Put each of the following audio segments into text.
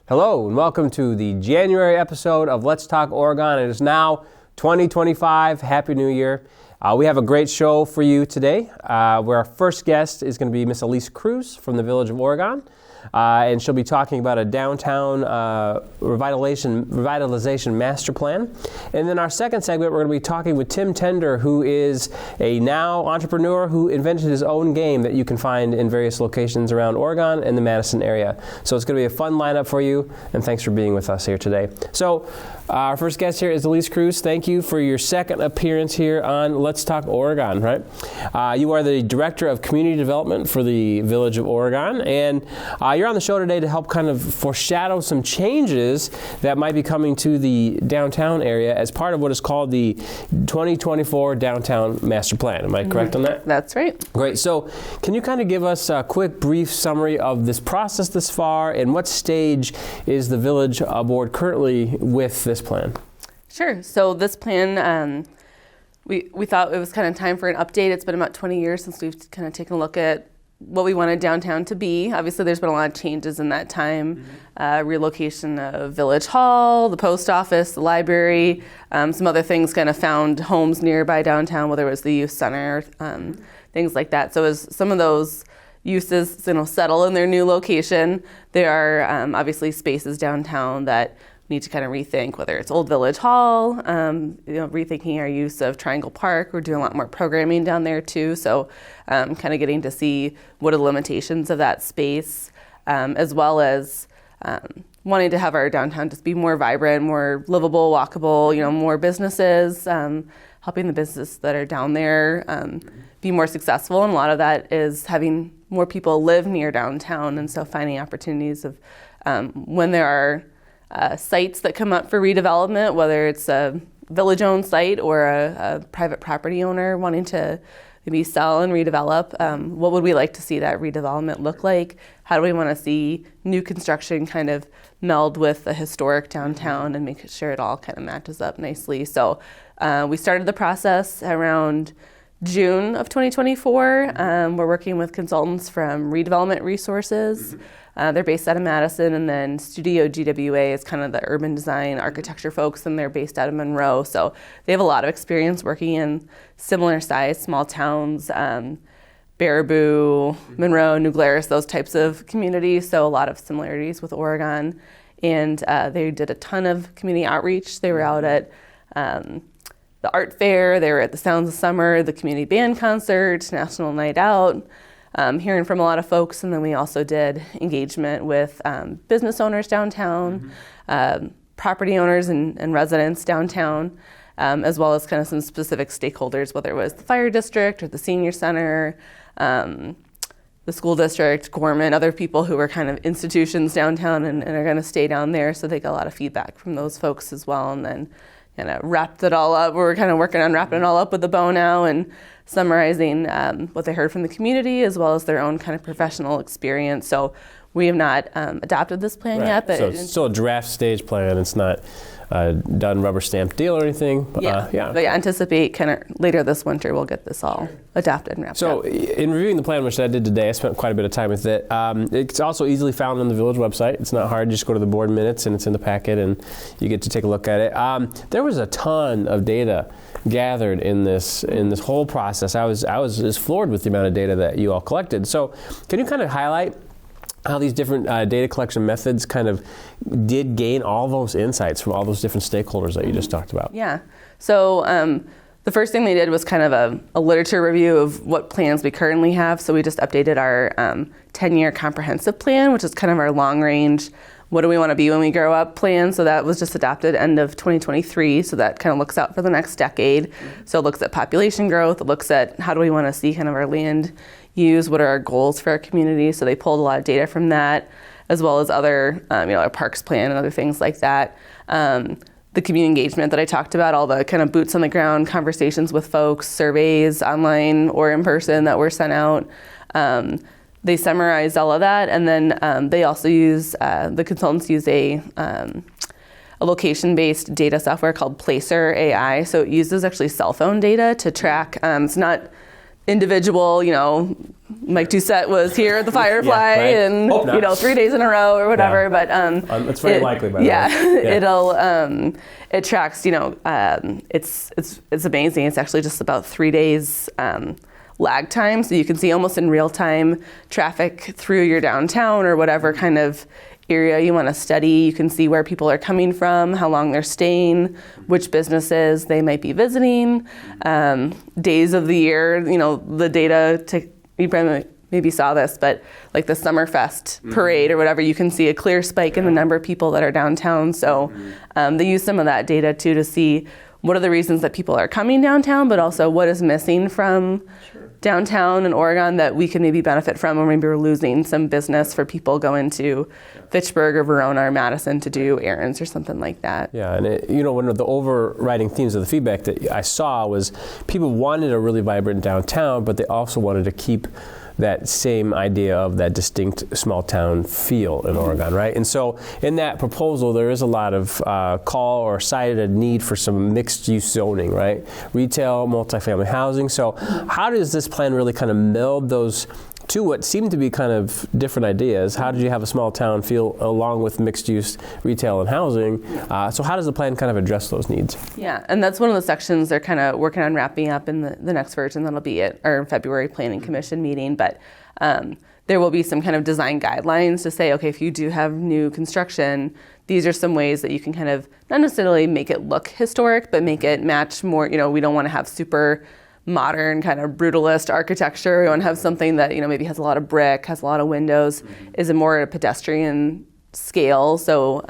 Hello and welcome to the January episode of Let's Talk Oregon. It is now 2025. Happy New Year. We have a great show for you today, where our first guest is going to be Miss Elise Cruz from the Village of Oregon. And she'll be talking about a downtown revitalization master plan. And then our second segment, we're going to be talking with Tim Tender, who is a now entrepreneur who invented his own game that you can find in various locations around Oregon and the Madison area. So it's going to be a fun lineup for you, and thanks for being with us here today. So our first guest here is Elise Cruz. Thank you for your second appearance here on Let's Talk Oregon, right? You are the Director of Community Development for the Village of Oregon, and you're on the show today to help kind of foreshadow some changes that might be coming to the downtown area as part of what is called the 2024 Downtown Master Plan. Am I correct on that? That's right. Great. So can you kind of give us a quick, brief summary of this process this far, and what stage is the Village Board currently with this plan? Sure. So this plan, we thought it was kind of time for an update. It's been about 20 years since we've kind of taken a look at what we wanted downtown to be. Obviously, there's been a lot of changes in that time. Relocation of Village Hall, the post office, the library, some other things kind of found homes nearby downtown, whether it was the youth center, things like that. So as some of those uses settle in their new location, there are obviously spaces downtown that need to kind of rethink, whether it's Old Village Hall, rethinking our use of Triangle Park. We're doing a lot more programming down there too, so kind of getting to see what are the limitations of that space, as well as wanting to have our downtown just be more vibrant, more livable, walkable, more businesses, helping the businesses that are down there be more successful. And a lot of that is having more people live near downtown, and so finding opportunities of when there are sites that come up for redevelopment, whether it's a village-owned site or a private property owner wanting to maybe sell and redevelop, what would we like to see that redevelopment look like? How do we want to see new construction kind of meld with the historic downtown and make sure it all kind of matches up nicely? So we started the process around June of 2024. We're working with consultants from Redevelopment Resources. They're based out of Madison, and then Studio GWA is kind of the urban design architecture folks, and they're based out of Monroe. So they have a lot of experience working in similar size small towns, Baraboo, Monroe, New Glarus, those types of communities. So a lot of similarities with Oregon. And they did a ton of community outreach. They were out at the art fair, they were at the Sounds of Summer, the community band concert, National Night Out, hearing from a lot of folks. And then we also did engagement with business owners downtown, property owners and residents downtown, as well as kind of some specific stakeholders, whether it was the fire district or the senior center, the school district, Gorman, other people who were kind of institutions downtown and are going to stay down there. So they got a lot of feedback from those folks as well. And then kind of wrapped it all up. We're kind of working on wrapping it all up with a bow now and summarizing what they heard from the community as well as their own kind of professional experience. So we have not adopted this plan yet. But so it's still a draft stage plan. It's not done rubber stamp deal or anything. But, But anticipate kind of later this winter we'll get this all adopted and wrapped up. So in reviewing the plan, which I did today, I spent quite a bit of time with it. It's also easily found on the Village website. It's not hard. You just go to the board minutes and it's in the packet and you get to take a look at it. There was a ton of data gathered in this whole process. I was just floored with the amount of data that you all collected. So can you kind of highlight how these different data collection methods kind of did gain all those insights from all those different stakeholders that you just talked about? Yeah. So the first thing they did was kind of a literature review of what plans we currently have. So we just updated our 10-year comprehensive plan, which is kind of our long-range, what do we want to be when we grow up plan. So that was just adopted end of 2023. So that kind of looks out for the next decade. So it looks at population growth. It looks at how do we want to see kind of our land use, what are our goals for our community. So they pulled a lot of data from that, as well as other, our parks plan and other things like that. The community engagement that I talked about, all the kind of boots on the ground conversations with folks, surveys online or in person that were sent out. They summarized all of that, and then they also use, the consultants use a location-based data software called Placer AI. So it uses actually cell phone data to track, it's not individual, Mike Ducett was here at the Firefly and 3 days in a row or whatever. Yeah. But it's very likely. By the way. Yeah. It tracks. It's amazing. It's actually just about 3 days lag time, so you can see almost in real time traffic through your downtown or whatever kind of area you want to study. You can see where people are coming from, how long they're staying, which businesses they might be visiting, days of the year. The data. You probably maybe saw this, but like the Summerfest parade or whatever, you can see a clear spike in the number of people that are downtown. So they use some of that data too to see what are the reasons that people are coming downtown, but also what is missing from downtown in Oregon that we can maybe benefit from, or maybe we're losing some business for people going to Fitchburg or Verona or Madison to do errands or something like that. Yeah, and one of the overriding themes of the feedback that I saw was people wanted a really vibrant downtown, but they also wanted to keep that same idea of that distinct small town feel in Oregon, right? And so in that proposal, there is a lot of call or cited a need for some mixed use zoning, right? Retail, multifamily housing. So how does this plan really kind of meld those two what seem to be kind of different ideas? How did you have a small town feel along with mixed use retail and housing? So how does the plan kind of address those needs? Yeah, and that's one of the sections they're kind of working on wrapping up in the next version that'll be at our February Planning Commission meeting. But there will be some kind of design guidelines to say, okay, if you do have new construction, these are some ways that you can kind of not necessarily make it look historic, but make it match more. We don't want to have super modern kind of brutalist architecture. We want to have something that maybe has a lot of brick, has a lot of windows, is a more pedestrian scale. So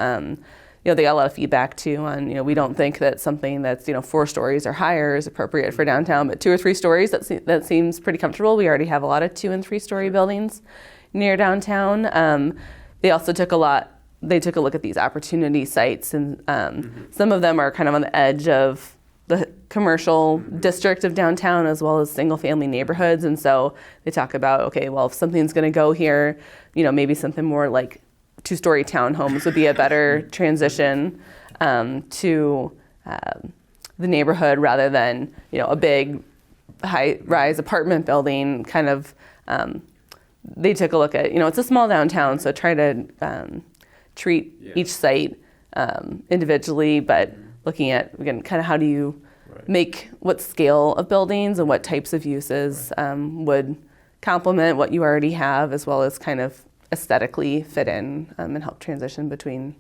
they got a lot of feedback too on we don't think that something that's 4 stories or higher is appropriate for downtown, but 2 or 3 stories that seems pretty comfortable. We already have a lot of 2 and 3 story buildings near downtown. They also took a look at these opportunity sites, and some of them are kind of on the edge of the commercial district of downtown as well as single family neighborhoods. And so they talk about, okay, well, if something's going to go here, maybe something more like 2-story townhomes would be a better transition to the neighborhood rather than, a big high-rise apartment building kind of. They took a look at, it's a small downtown, so try to treat each site individually, but looking at, again, kind of how do you make what scale of buildings and what types of uses would complement what you already have, as well as kind of aesthetically fit in and help transition between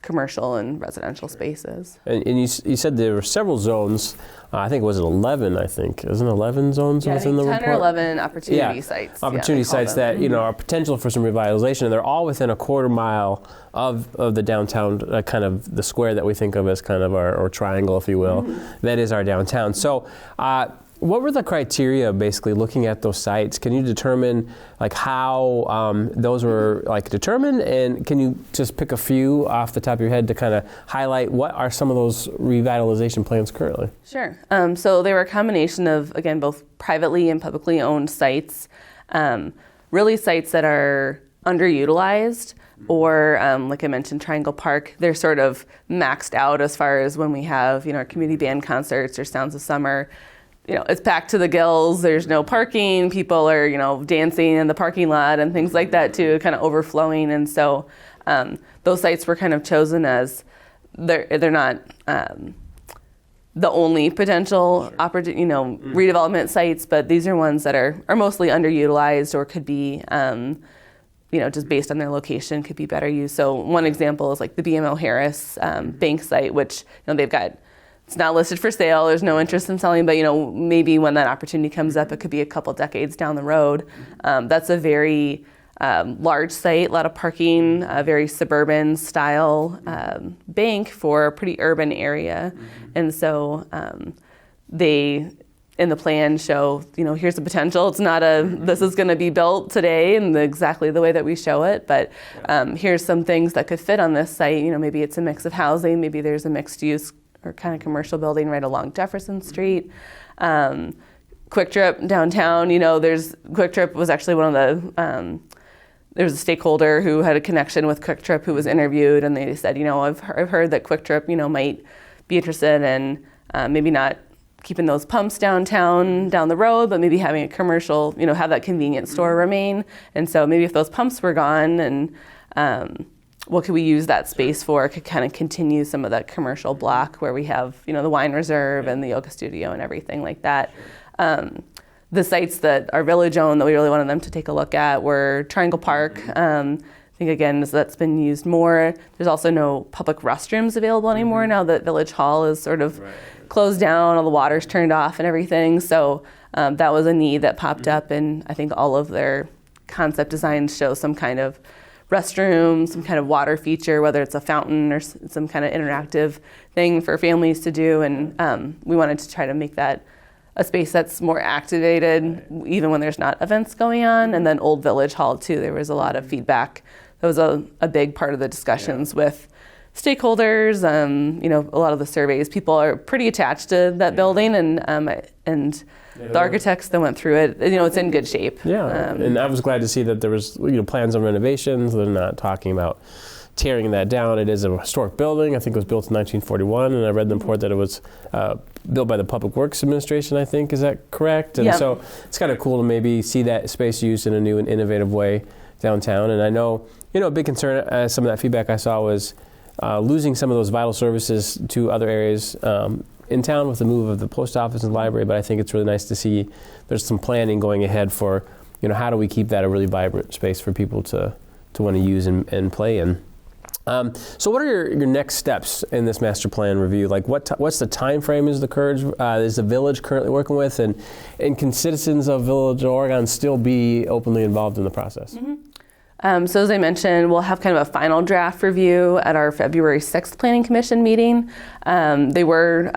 commercial and residential spaces. And you said there were several zones. I think it was 11, Isn't 11 zones within the report? 10 or 11 opportunity sites. Opportunity sites that, are potential for some revitalization. And they're all within a quarter mile of the downtown, kind of the square that we think of as kind of our triangle, if you will. That is our downtown. So what were the criteria, basically, looking at those sites? Can you determine how those were determined? And can you just pick a few off the top of your head to kind of highlight what are some of those revitalization plans currently? Sure. So they were a combination of, again, both privately and publicly owned sites, really sites that are underutilized, or like I mentioned, Triangle Park, they're sort of maxed out as far as when we have our community band concerts or Sounds of Summer. It's packed to the gills. There's no parking. People are, dancing in the parking lot and things like that too, kind of overflowing. And so those sites were kind of chosen as they're not the only potential redevelopment sites, but these are ones that are mostly underutilized or could be, just based on their location, could be better used. So one example is like the BMO Harris bank site, which they've got. It's not listed for sale. There's no interest in selling, but maybe when that opportunity comes up, it could be a couple decades down the road. That's a very large site, a lot of parking, a very suburban style bank for a pretty urban area, and so they in the plan show here's the potential. It's not this is going to be built today in exactly the way that we show it, but here's some things that could fit on this site. Maybe it's a mix of housing, maybe there's a mixed use or kind of commercial building right along Jefferson Street. Quick Trip downtown, there's Quick Trip was actually one of the, there was a stakeholder who had a connection with Quick Trip who was interviewed, and they said, I've heard that Quick Trip, might be interested in maybe not keeping those pumps downtown, down the road, but maybe having a commercial, have that convenience store remain. And so maybe if those pumps were gone, and what could we use that space for? Could kind of continue some of that commercial block where we have, the wine reserve and the yoga studio and everything like that. The sites that are village owned that we really wanted them to take a look at were Triangle Park. I think, again, that's been used more. There's also no public restrooms available anymore now that Village Hall is sort of closed down, all the water's turned off and everything. So that was a need that popped up, and I think all of their concept designs show some kind of restroom, some kind of water feature, whether it's a fountain or some kind of interactive thing for families to do. And we wanted to try to make that a space that's more activated, even when there's not events going on. And then Old Village Hall, too, there was a lot of feedback. That was a big part of the discussions with stakeholders. A lot of the surveys, people are pretty attached to that building, and the architects that went through it, it's in good shape. Yeah, and I was glad to see that there was plans on renovations. They're not talking about tearing that down. It is a historic building. I think it was built in 1941, and I read in the report that it was built by the Public Works Administration, I think. Is that correct? And so it's kind of cool to maybe see that space used in a new and innovative way downtown. And I know, a big concern, some of that feedback I saw was losing some of those vital services to other areas in town with the move of the post office and library. But I think it's really nice to see there's some planning going ahead for, how do we keep that a really vibrant space for people to want to use and play in. So what are your next steps in this master plan review? Like what's the time frame is the village currently working with, and can citizens of Village of Oregon still be openly involved in the process? So as I mentioned, we'll have kind of a final draft review at our February 6th Planning Commission meeting. They were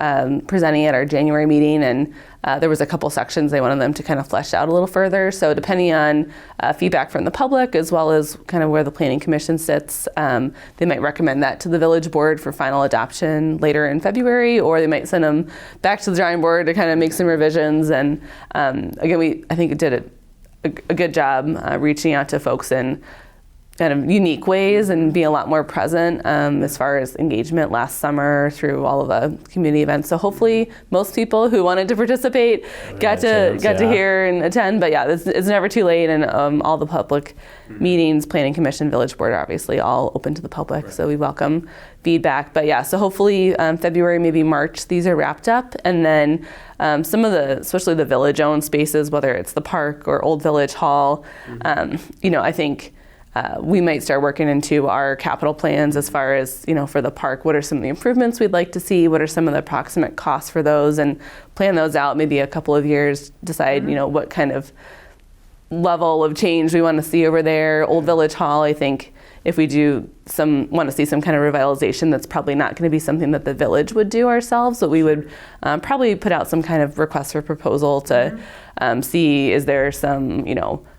presenting at our January meeting, and there was a couple sections they wanted them to kind of flesh out a little further. So depending on feedback from the public, as well as kind of where the Planning Commission sits, they might recommend that to the village board for final adoption later in February, or they might send them back to the drawing board to kind of make some revisions. And again, I think it did a good job reaching out to folks in kind of unique ways and being a lot more present as far as engagement last summer through all of the community events. So hopefully most people who wanted to participate got to hear and attend. But it's never too late, and all the public meetings, Planning Commission, Village Board are obviously all open to the public. So we welcome feedback. But so hopefully February, maybe March, these are wrapped up. And then some of especially the village-owned spaces, whether it's the park or Old Village Hall, I think we might start working into our capital plans as far as, for the park, what are some of the improvements we'd like to see, what are some of the approximate costs for those, and plan those out maybe a couple of years, decide, what kind of level of change we want to see over there. Old Village Hall, I think if we want to see some kind of revitalization, that's probably not going to be something that the village would do ourselves, but we would probably put out some kind of request for proposal to see, is there some,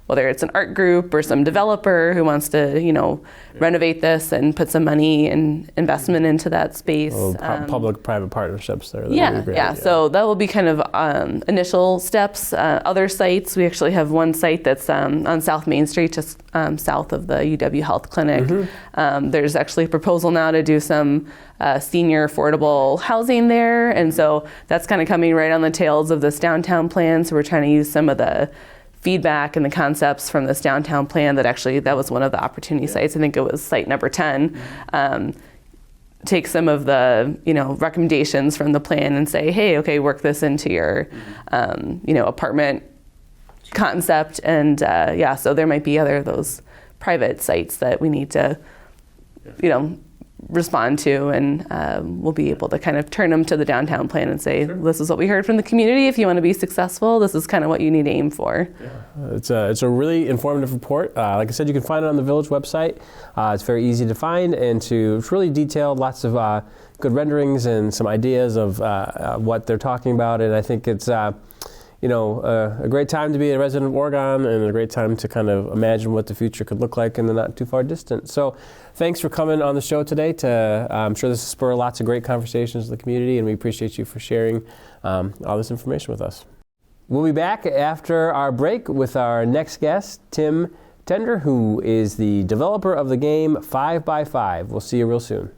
whether it's an art group or some developer who wants to, renovate this and put some money and investment into that space. Public-private partnerships there. Yeah. So that will be kind of initial steps. Other sites, we actually have one site that's on South Main Street, just south of the UW Health Clinic. There's actually a proposal now to do some senior affordable housing there. And so that's kind of coming right on the tails of this downtown plan. So we're trying to use some of the feedback and the concepts from this downtown plan that was one of the opportunity sites. I think it was site number 10. Take some of the, recommendations from the plan and say, hey, okay, work this into your, apartment concept. And so there might be other of those private sites that we need to, respond to, and we'll be able to kind of turn them to the downtown plan and say, this is what we heard from the community. If you want to be successful, this is kind of what you need to aim for. It's a really informative report. Like I said, you can find it on the Village website. It's very easy to find, and it's really detailed, lots of good renderings and some ideas of what they're talking about. And I think it's a great time to be a resident of Oregon, and a great time to kind of imagine what the future could look like in the not too far distance. So thanks for coming on the show today. I'm sure this will spur lots of great conversations in the community, and we appreciate you for sharing all this information with us. We'll be back after our break with our next guest, Tim Tender, who is the developer of the game 5x5. We'll see you real soon.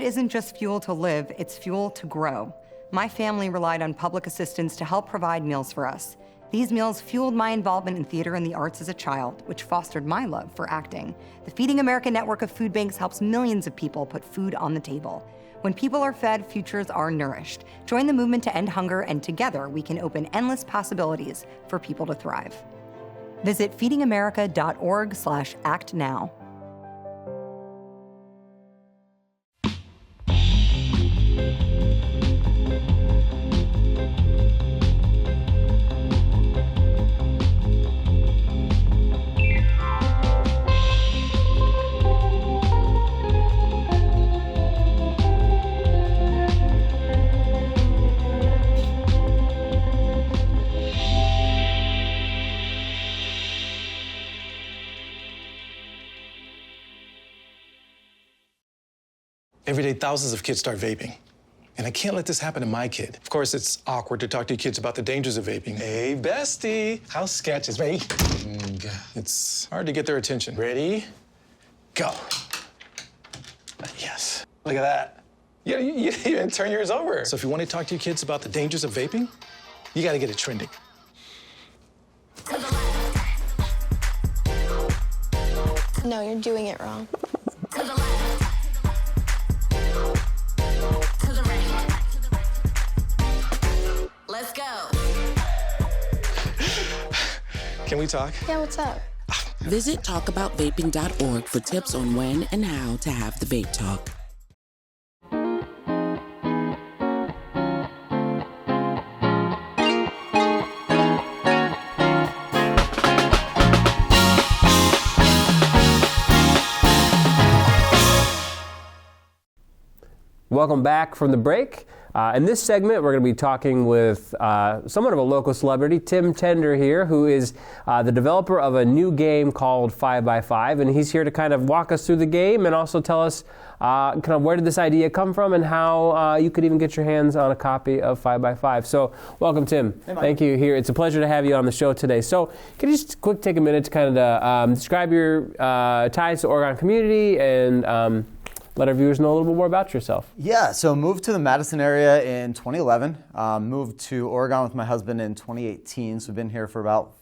isn't just fuel to live, it's fuel to grow. My family relied on public assistance to help provide meals for us. These meals fueled my involvement in theater and the arts as a child, which fostered my love for acting. The Feeding America network of food banks helps millions of people put food on the table. When people are fed, futures are nourished. Join the movement to end hunger, and together we can open endless possibilities for people to thrive. Visit feedingamerica.org/actnow. Every day, thousands of kids start vaping. And I can't let this happen to my kid. Of course, it's awkward to talk to your kids about the dangers of vaping. Hey, bestie, how's sketches? Ready? It's hard to get their attention. Ready? Go. Yes. Look at that. You didn't even turn yours over. So if you want to talk to your kids about the dangers of vaping, you got to get it trending. No, you're doing it wrong. Let's go. Can we talk? Yeah, what's up? Visit talkaboutvaping.org for tips on when and how to have the vape talk. Welcome back from the break. In this segment, we're going to be talking with somewhat of a local celebrity, Tim Tender here, who is the developer of a new game called 5x5, and he's here to kind of walk us through the game and also tell us kind of where did this idea come from and how you could even get your hands on a copy of 5x5. So, welcome, Tim. Hey, Mike. Thank you here. It's a pleasure to have you on the show today. So, can you just take a minute to kind of describe your ties to Oregon community and let our viewers know a little bit more about yourself. Yeah, so moved to the Madison area in 2011. Moved to Oregon with my husband in 2018. So we've been here for about,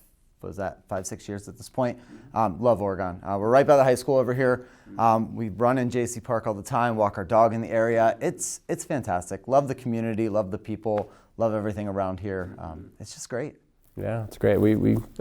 5-6 years at this point. Love Oregon. We're right by the high school over here. We run in JC Park all the time, walk our dog in the area. It's fantastic. Love the community, love the people, love everything around here. It's just great. Yeah, it's great.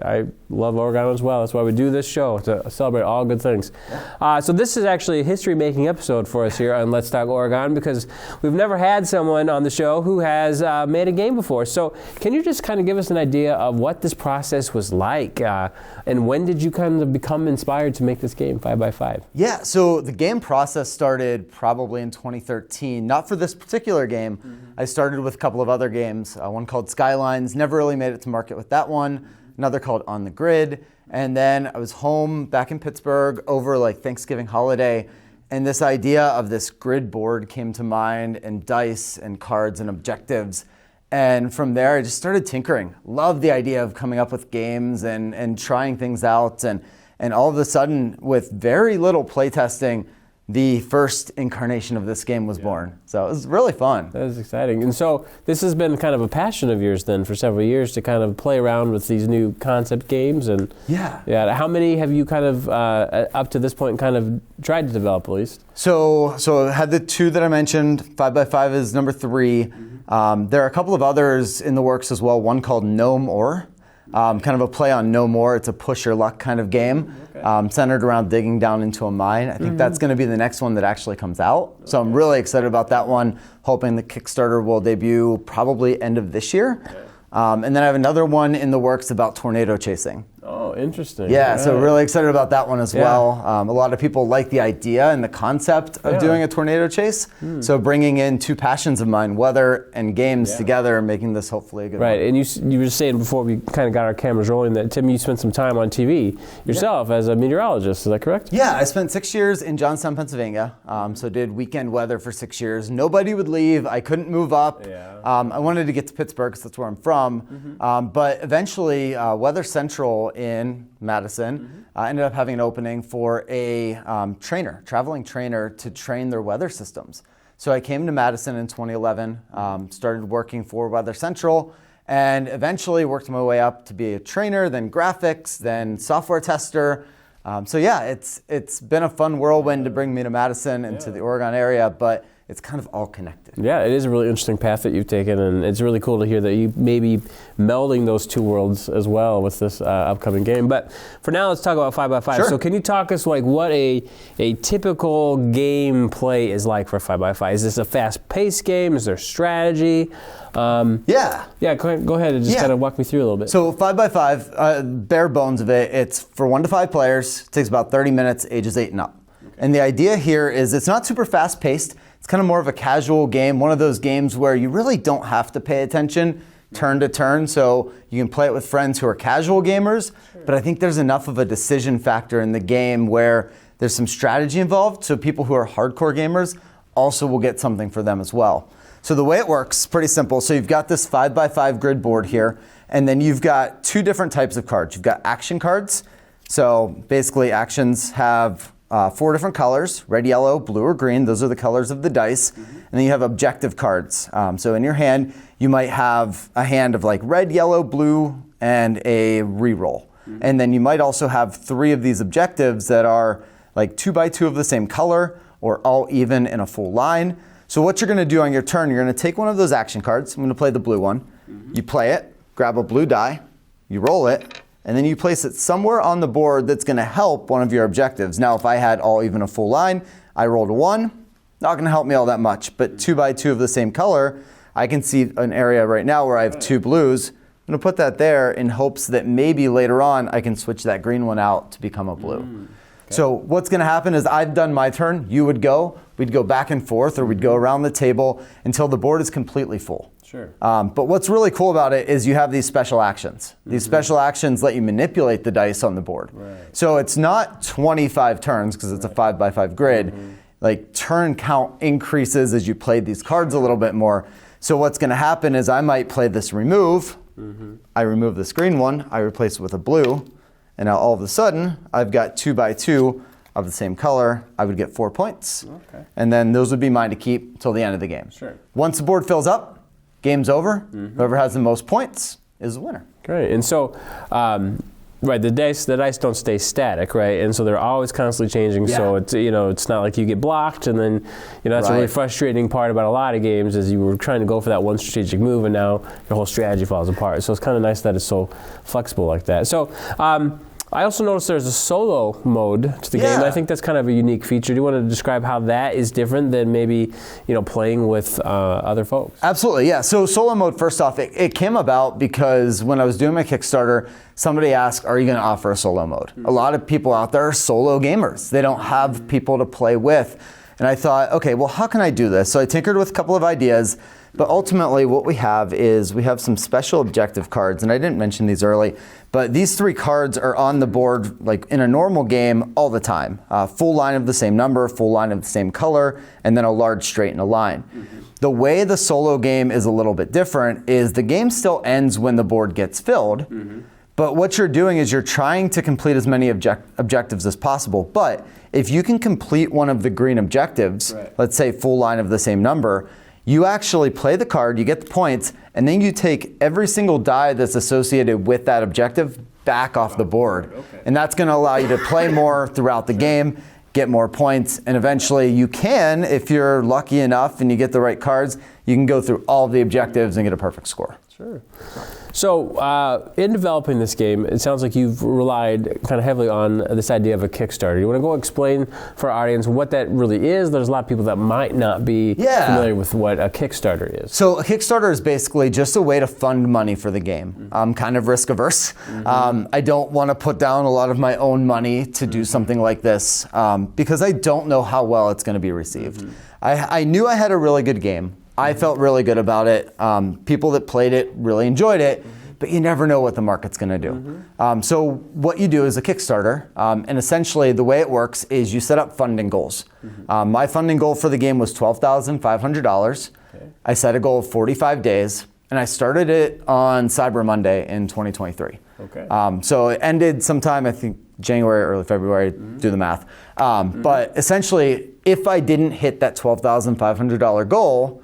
I love Oregon as well. That's why we do this show, to celebrate all good things. So this is actually a history-making episode for us here on Let's Talk Oregon, because we've never had someone on the show who has made a game before. So can you just kind of give us an idea of what this process was like, and when did you kind of become inspired to make this game, 5x5? Yeah, so the game process started probably in 2013. Not for this particular game. I started with a couple of other games, one called Skylines, never really made it to market with that one, another called On the Grid, and then I was home back in Pittsburgh over like Thanksgiving holiday, and this idea of this grid board came to mind, and dice and cards and objectives, and from there I just started tinkering. Loved the idea of coming up with games and trying things out, and all of a sudden, with very little playtesting, the first incarnation of this game was born. So it was really fun. That is exciting. And so this has been kind of a passion of yours then for several years, to kind of play around with these new concept games. And yeah. How many have you kind of, up to this point, kind of tried to develop at least? So I had the two that I mentioned. 5x5 is number 3. There are a couple of others in the works as well. One called No More. Kind of a play on No More. It's a push your luck kind of game, centered around digging down into a mine. I think that's going to be the next one that actually comes out. So I'm really excited about that one, hoping the Kickstarter will debut probably end of this year. And then I have another one in the works about tornado chasing. Oh, interesting. Yeah, so really excited about that one as well. A lot of people like the idea and the concept of doing a tornado chase. So bringing in two passions of mine, weather and games together, and making this hopefully a good one. Right, and you were saying before we kind of got our cameras rolling that, Tim, you spent some time on TV yourself as a meteorologist, is that correct? Yeah, I spent 6 years in Johnstown, Pennsylvania. So did weekend weather for 6 years. Nobody would leave. I couldn't move up. I wanted to get to Pittsburgh because that's where I'm from. But eventually, Weather Central in Madison ended up having an opening for a traveling trainer to train their weather systems. So I came to Madison in 2011, started working for Weather Central, and eventually worked my way up to be a trainer, then graphics, then software tester. So yeah, it's been a fun whirlwind to bring me to Madison and to the Oregon area, but it's kind of all connected. Yeah, it is a really interesting path that you've taken, and it's really cool to hear that you may be melding those two worlds as well with this upcoming game. But for now, let's talk about 5x5. Sure. So can you talk us like what a typical game play is like for 5x5? Is this a fast-paced game? Is there strategy? Yeah, go ahead and just kind of walk me through a little bit. So 5x5, bare bones of it, it's for 1 to 5 players. It takes about 30 minutes, ages 8 and up. Okay. And the idea here is it's not super fast-paced. It's kind of more of a casual game, one of those games where you really don't have to pay attention turn to turn, so you can play it with friends who are casual gamers, but I think there's enough of a decision factor in the game where there's some strategy involved, so people who are hardcore gamers also will get something for them as well. So the way it works, pretty simple. So you've got this 5x5 grid board here, and then you've got 2 different types of cards. You've got action cards. So basically actions have 4 different colors, red, yellow, blue, or green. Those are the colors of the dice. And then you have objective cards. So in your hand, you might have a hand of like red, yellow, blue, and a reroll. And then you might also have 3 of these objectives that are like 2x2 of the same color or all even in a full line. So what you're going to do on your turn, you're going to take one of those action cards. I'm going to play the blue one. You play it, grab a blue die, you roll it, and then you place it somewhere on the board that's going to help one of your objectives. Now, if I had all even a full line, I rolled a 1, not going to help me all that much. But 2x2 of the same color, I can see an area right now where I have 2 blues. I'm going to put that there in hopes that maybe later on I can switch that green one out to become a blue. Okay. So what's going to happen is I've done my turn, you would go, we'd go back and forth, or we'd go around the table until the board is completely full. Sure. But what's really cool about it is you have these special actions. These special actions let you manipulate the dice on the board. Right. So it's not 25 turns because it's a 5x5 grid. Like turn count increases as you play these cards a little bit more. So what's going to happen is I might play this remove. I remove this green one. I replace it with a blue. And now all of a sudden, I've got 2x2 of the same color. I would get 4 points. Okay. And then those would be mine to keep till the end of the game. Sure. Once the board fills up, game's over. Whoever has the most points is the winner. Great. And so, right, the dice don't stay static, right? And so they're always constantly changing. Yeah. So it's it's not like you get blocked, and then that's a really frustrating part about a lot of games is you were trying to go for that one strategic move, and now your whole strategy falls apart. So it's kind of nice that it's so flexible like that. So. I also noticed there's a solo mode to the game. I think that's kind of a unique feature. Do you want to describe how that is different than maybe playing with other folks? Absolutely, yeah. So solo mode, first off, it came about because when I was doing my Kickstarter, somebody asked, are you going to offer a solo mode? A lot of people out there are solo gamers. They don't have people to play with. And I thought, okay, well, how can I do this? So I tinkered with a couple of ideas. But ultimately, what we have is we have some special objective cards, and I didn't mention these early, but these 3 cards are on the board like in a normal game all the time. Full line of the same number, full line of the same color, and then a large straight in a line. The way the solo game is a little bit different is the game still ends when the board gets filled, but what you're doing is you're trying to complete as many objectives as possible. But if you can complete one of the green objectives, let's say full line of the same number, you actually play the card, you get the points, and then you take every single die that's associated with that objective back off the board. And that's going to allow you to play more throughout the game, get more points, and eventually you can, if you're lucky enough and you get the right cards, you can go through all the objectives and get a perfect score. Sure. So in developing this game, it sounds like you've relied kind of heavily on this idea of a Kickstarter. You want to go explain for our audience what that really is? There's a lot of people that might not be familiar with what a Kickstarter is. So a Kickstarter is basically just a way to fund money for the game. I'm kind of risk averse. I don't want to put down a lot of my own money to do something like this because I don't know how well it's going to be received. I knew I had a really good game. I felt really good about it. People that played it really enjoyed it, but you never know what the market's going to do. So what you do is a Kickstarter, and essentially the way it works is you set up funding goals. My funding goal for the game was $12,500. I set a goal of 45 days. and I started it on Cyber Monday in 2023. Okay. So it ended sometime, I think, January, early February, do the math. But essentially, if I didn't hit that $12,500 goal,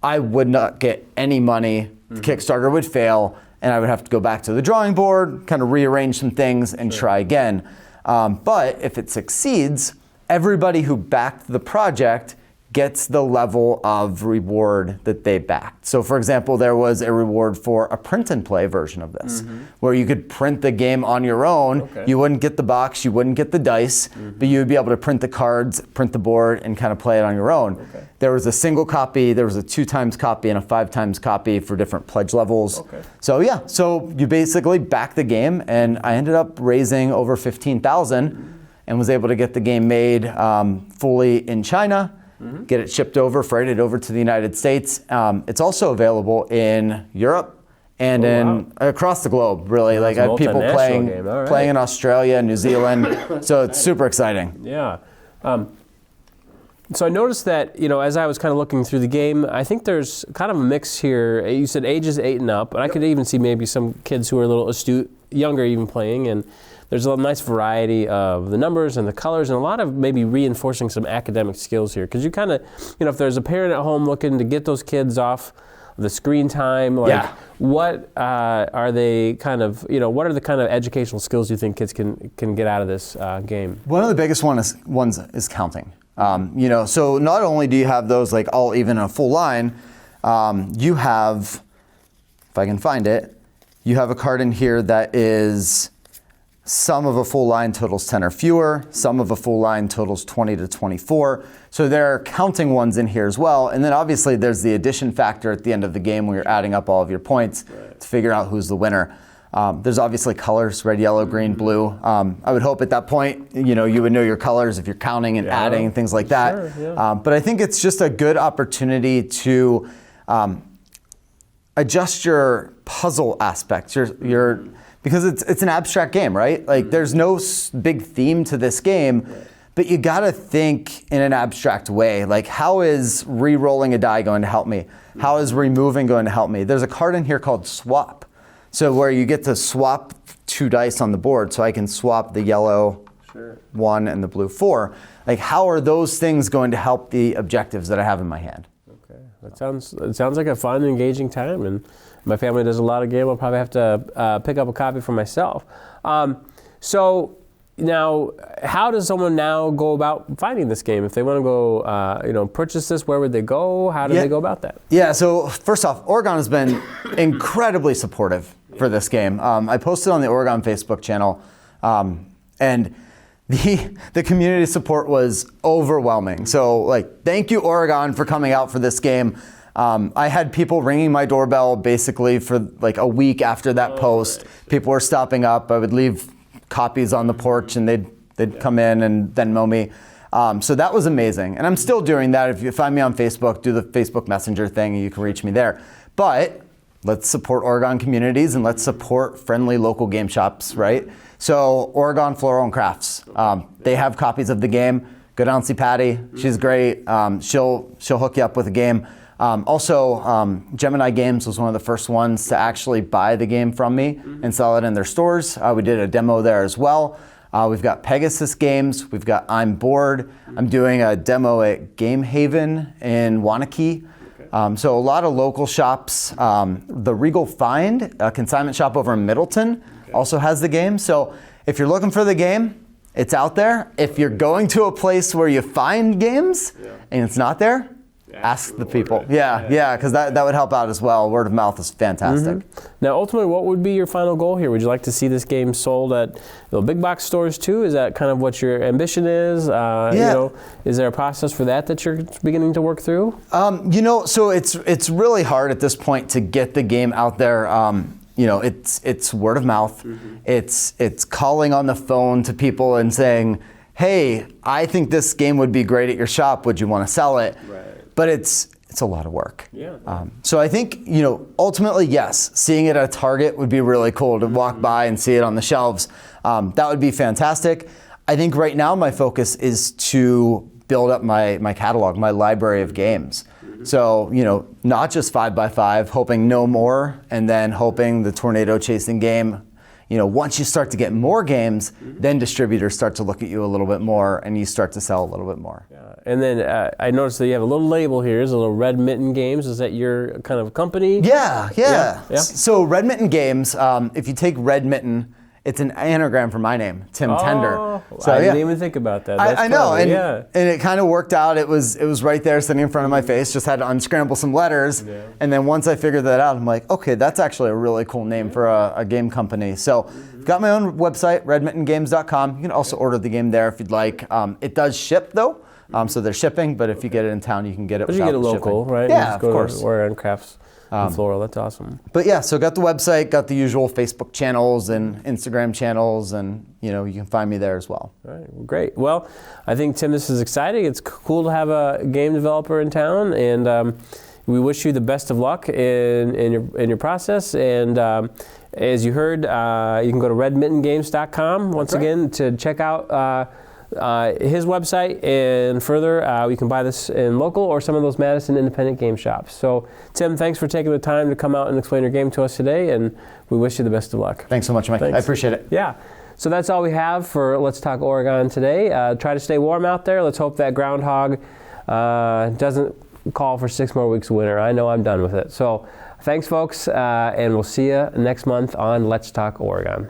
I would not get any money. The Kickstarter would fail, and I would have to go back to the drawing board, kind of rearrange some things, and try again. But if it succeeds, everybody who backed the project gets the level of reward that they backed. So for example, there was a reward for a print and play version of this, where you could print the game on your own. Okay. You wouldn't get the box, you wouldn't get the dice, but you would be able to print the cards, print the board, and kind of play it on your own. Okay. There was a single copy, there was a 2x copy, and a 5x copy for different pledge levels. Okay. So yeah, so you basically back the game, and I ended up raising over $15,000 and was able to get the game made fully in China, get it shipped over, freighted over to the United States. It's also available in Europe and across the globe, really. Like I have people playing in Australia, New Zealand. So it's super exciting. Yeah. So I noticed that, as I was kind of looking through the game, I think there's kind of a mix here. You said ages 8 and up, and I could even see maybe some kids who are a little astute, younger even playing, and there's a nice variety of the numbers and the colors, and a lot of maybe reinforcing some academic skills here. Because you kind of, if there's a parent at home looking to get those kids off the screen time, what are they kind of, what are the kind of educational skills you think kids can get out of this game? One of the biggest ones is counting. So not only do you have those like all even in a full line, you have, if I can find it, you have a card in here that is sum of a full line totals 10 or fewer, sum of a full line totals 20 to 24. So there are counting ones in here as well. And then obviously there's the addition factor at the end of the game where you're adding up all of your points to figure out who's the winner. There's obviously colors, red, yellow, green, blue. I would hope at that point, you would know your colors if you're counting and adding and things like that. Sure, yeah. But I think it's just a good opportunity to adjust your puzzle aspects, because it's an abstract game, right? Like there's no big theme to this game, but you gotta think in an abstract way. Like how is re-rolling a die going to help me? How is removing going to help me? There's a card in here called swap. So where you get to swap 2 dice on the board. So I can swap the yellow 1 and the blue 4. Like how are those things going to help the objectives that I have in my hand? Okay, it sounds like a fun, engaging time, and my family does a lot of game. I'll probably have to pick up a copy for myself. So now, how does someone now go about finding this game? If they want to go, purchase this, where would they go? How do they go about that? Yeah, so first off, Oregon has been incredibly supportive for this game. I posted on the Oregon Facebook channel, and the community support was overwhelming. So, thank you, Oregon, for coming out for this game. I had people ringing my doorbell basically for a week after that post. People were stopping up. I would leave copies on the porch and they'd come in and Venmo me. So that was amazing. And I'm still doing that. If you find me on Facebook, do the Facebook Messenger thing and you can reach me there. But let's support Oregon communities and let's support friendly local game shops, right? So Oregon Floral and Crafts, they have copies of the game. Go down and see Patty. She's great. She'll hook you up with a game. Also, Gemini Games was one of the first ones to actually buy the game from me and sell it in their stores. We did a demo there as well. We've got Pegasus Games. We've got I'm Bored. I'm doing a demo at Game Haven in Wanakee. So a lot of local shops. The Regal Find, a consignment shop over in Middleton, also has the game. So if you're looking for the game, it's out there. If you're going to a place where you find games and it's not there, ask the people. Yeah, because that would help out as well. Word of mouth is fantastic. Now, ultimately, what would be your final goal here? Would you like to see this game sold at big box stores too? Is that kind of what your ambition is? Is there a process for that you're beginning to work through? So it's really hard at this point to get the game out there. It's word of mouth. It's calling on the phone to people and saying, hey, I think this game would be great at your shop. Would you want to sell it? Right. But it's a lot of work. So I think, ultimately, yes, seeing it at Target would be really cool to walk by and see it on the shelves. That would be fantastic. I think right now my focus is to build up my catalog, my library of games. So, not just 5x5, hoping no more, and then hoping the tornado chasing game. Once you start to get more games, then distributors start to look at you a little bit more, and you start to sell a little bit more. Yeah. And then I noticed that you have a little label here. It's a little Red Mitten Games. Is that your kind of company? Yeah. So Red Mitten Games, if you take Red Mitten, it's an anagram for my name, Tim Tender. So I didn't even think about that. That's I know, clever. and it kind of worked out. It was right there sitting in front of my face. Just had to unscramble some letters, and then once I figured that out, I'm like, okay, that's actually a really cool name for a game company. So I've got my own website, redmittengames.com. You can also order the game there if you'd like. It does ship though, so they're shipping. But if you get it in town, you can get it. But you get it local, shipping. right? Yeah, of course. Oregon Crafts. Floral, that's awesome. But yeah, so got the website, got the usual Facebook channels and Instagram channels, and you can find me there as well. All right, great. Well, I think, Tim, this is exciting. It's cool to have a game developer in town, and we wish you the best of luck in your process. And as you heard, you can go to redmittengames.com once again to check out his website, and further, you can buy this in local or some of those Madison independent game shops. So, Tim, thanks for taking the time to come out and explain your game to us today, and we wish you the best of luck. Thanks so much, Mike. Thanks. I appreciate it. Yeah. So that's all we have for Let's Talk Oregon today. Try to stay warm out there. Let's hope that groundhog doesn't call for 6 more weeks of winter. I know I'm done with it. So thanks, folks, and we'll see you next month on Let's Talk Oregon.